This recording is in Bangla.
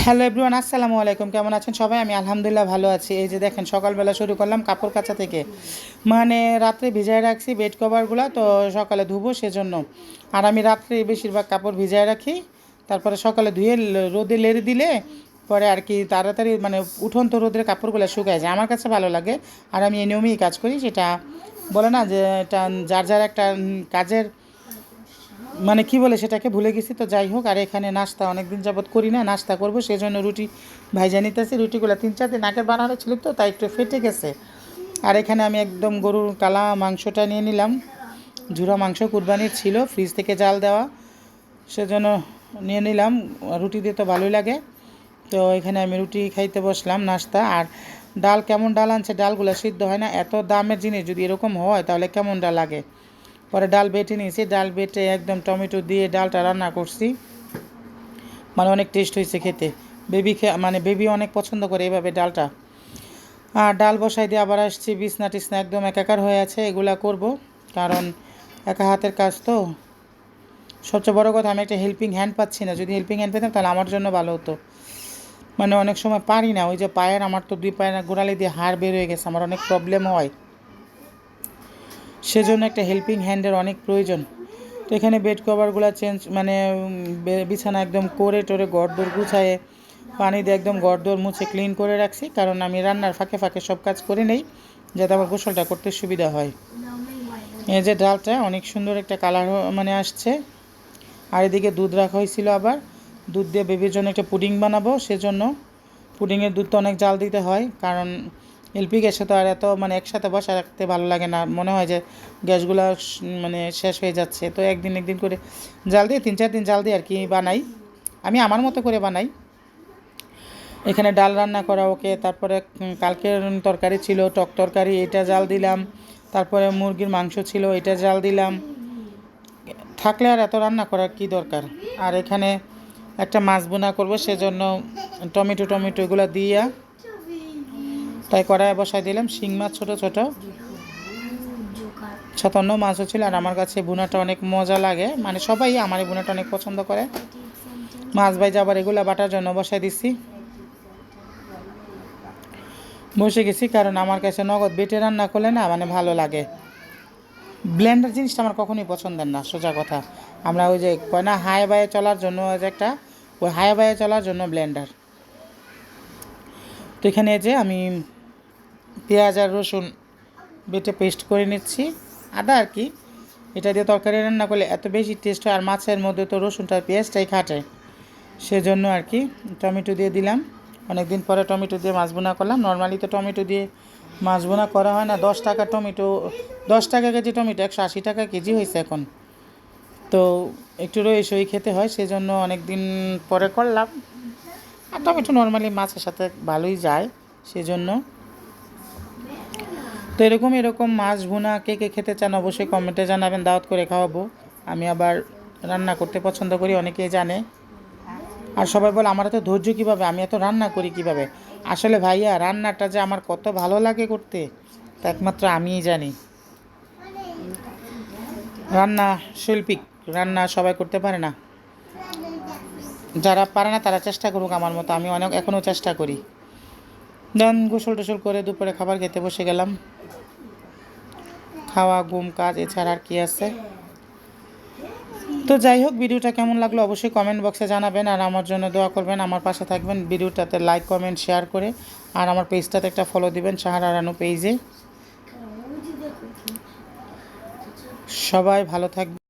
হ্যালো এভরিওয়ান, আসসালামু আলাইকুম। কেমন আছেন সবাই? আমি আলহামদুলিল্লাহ ভালো আছি। এই যে দেখেন, সকালবেলা শুরু করলাম কাপড় কাচা থেকে। মানে রাত্রে ভিজায় রাখছি বেড কভারগুলো, তো সকালে ধুবো সেজন্য। আর আমি রাত্রে বেশিরভাগ কাপড় ভিজায় রাখি, তারপরে সকালে ধুয়ে রোদে লেড়ে দিলে পরে আর কি তাড়াতাড়ি মানে উঠন্ত রোদের কাপড়গুলো শুকায় যায়। আমার কাছে ভালো লাগে, আর আমি এই নিয়মেই কাজ করি। সেটা বলে না যে এটা যার যার একটা কাজের মানে কি বলে সেটাকে ভুলে গেছি। তো যাই হোক, আর এখানে নাস্তা অনেক দিন যাবত করি না, নাস্তা করব সেজন্য রুটি ভাইজা নিতেছি। রুটিগুলো 3-4 দিন আগের বানানো ছিল, তো তাই একটু ফেটে গেছে। আর এখানে আমি একদম গরুর কালা মাংসটা নিয়ে নিলাম। ঝুরা মাংস কুরবানির ছিল, ফ্রিজ থেকে জাল দেওয়া, সেজন্য নিয়ে নিলাম। রুটি দিয়ে তো ভালোই লাগে। তো এখানে আমি রুটি খাইতে বসলাম নাস্তা। আর ডাল, কেমন ডাল আনছে, ডালগুলো সিদ্ধ হয় না। এত দামের জিনিস যদি এরকম হয় তাহলে কেমন ডাল লাগে। পরে ডাল বেটে নিয়েছি, ডাল বেটে একদম টমেটো দিয়ে ডালটা রান্না করছি। মানে অনেক টেস্ট হয়েছে খেতে। মানে বেবি অনেক পছন্দ করে এভাবে ডালটা। আর ডাল বসাই দিয়ে আবার আসছি, বিছনা টিছনা একদম একাকার হয়ে আছে, এগুলা করব। কারণ একা হাতের কাজ তো। সবচেয়ে বড় কথা, আমি একটা হেল্পিং হ্যান্ড পাচ্ছি না। যদি হেল্পিং হ্যান্ড পেতাম তাহলে আমার জন্য ভালো হতো। মানে অনেক সময় পারি না, ওই যে পায়ের, আমার তো 2 পায়ের গোড়ালি দিয়ে হাড় বের হয়ে গেছে, আমার অনেক প্রবলেম হয়। সেজন্য একটা হেল্পিং হ্যান্ডের অনেক প্রয়োজন। তো এখানে বেড কভারগুলো চেঞ্জ মানে বিছানা একদম করে টোরে ঘরদোর গুছায়ে পানি দিয়ে একদম ঘরদোর মুছে ক্লিন করে রাখছি। কারণ আমি রান্নার ফাঁকে ফাঁকে সব কাজ করে নেই, যাতে আমার গোসলটা করতে সুবিধা হয়। এই যে ডালটা অনেক সুন্দর একটা কালার মানে আসছে। আর এদিকে দুধ রাখা হয়েছিল, আবার দুধ দিয়ে বেবির জন্য একটা পুডিং বানাবো। সেজন্য পুডিংয়ের দুধ তো অনেক জাল দিতে হয়, কারণ এলপি গ্যাসে তো আর এত মানে একসাথে বসা রাখতে ভালো লাগে না। মনে হয় যে গ্যাসগুলো মানে শেষ হয়ে যাচ্ছে। তো একদিন একদিন করে জাল দিয়ে 3-4 দিন জাল দিয়ে আর কি বানাই। আমি আমার মতো করে বানাই। এখানে ডাল রান্না করা ওকে, তারপরে কালকের তরকারি ছিল টক তরকারি, এটা জাল দিলাম। তারপরে মুরগির মাংস ছিল, এটা জাল দিলাম। থাকলে আর এত রান্না করার কি দরকার। আর এখানে একটা মাছ বোনা করবো, সেজন্য টমেটো এগুলো দিয়া তাই কড়াইয়ে বসাই দিলাম। শিং মাছ ছোটো ছোটো 56 মাছও ছিল। আর আমার কাছে বোনাটা অনেক মজা লাগে, মানে সবাই আমার এই বোনাটা অনেক পছন্দ করে। মাছ ভাইজা আবার এগুলো বাটার জন্য বসাই দিছি, বসে গেছি। কারণ আমার কাছে নগদ বেটে রান্না করলে না মানে ভালো লাগে। ব্লেন্ডার জিনিসটা আমার কখনোই পছন্দের না, সোজা কথা। আমরা ওই যে কয় না হাই বায়ে চলার জন্য ওই যে একটা, ওই হাই বায়ে চলার জন্য ব্লেন্ডার। তো এখানে যে আমি পেঁয়াজ আর রসুন বেটে পেস্ট করে নিচ্ছি, আদা আর কি। এটা দিয়ে তরকারি রান্না করলে এত বেশি টেস্ট হয়। আর মাছের মধ্যে তো রসুনটা পেঁয়াজটাই খাটে, সেজন্য আর কি টমেটো দিয়ে দিলাম। অনেক দিন পরে টমেটো দিয়ে মাছ বোনা করলাম। নর্মালি তো টমেটো দিয়ে মাছ বোনা করা হয় না। 10 টাকা টমেটো, 10 টাকা কেজি টমেটো 180 টাকা কেজি হয়েছে এখন। তো একটু রই খেতে হয়, সেজন্য অনেক দিন পরে করলাম। আর টমেটো নর্মালি মাছের সাথে ভালোই যায়, সেজন্য। তো এরকম মাছ ভুনা কে কে খেতে চান অবশ্যই কমেন্টে জানাবেন, দাওয়াত করে খাওয়াবো। আমি আবার রান্না করতে পছন্দ করি, অনেকেই জানে। আর সবাই বলে আমার এত ধৈর্য কীভাবে, আমি এত রান্না করি কীভাবে। আসলে ভাইয়া, রান্নাটা যে আমার কত ভালো লাগে করতে তা একমাত্র আমিই জানি। রান্না শৈল্পিক, রান্না সবাই করতে পারে না। যারা পারে না তারা চেষ্টা করুক আমার মতো, আমি অনেক এখনও চেষ্টা করি। দেন গোসল টোসল করে দুপুরে খাবার খেতে বসে গেলাম। খাওয়া, ঘুম, কাজ, এছাড়া আর কি আছে। তো যাই হোক, ভিডিওটা কেমন লাগলো অবশ্যই কমেন্ট বক্সে জানাবেন। আর আমার জন্য দোয়া করবেন, আমার পাশে থাকবেন। ভিডিওটাতে লাইক কমেন্ট শেয়ার করে, আর আমার পেজটাতে একটা ফলো দিবেন, সাহারা রানু পেজে। সবাই ভালো থাকবেন।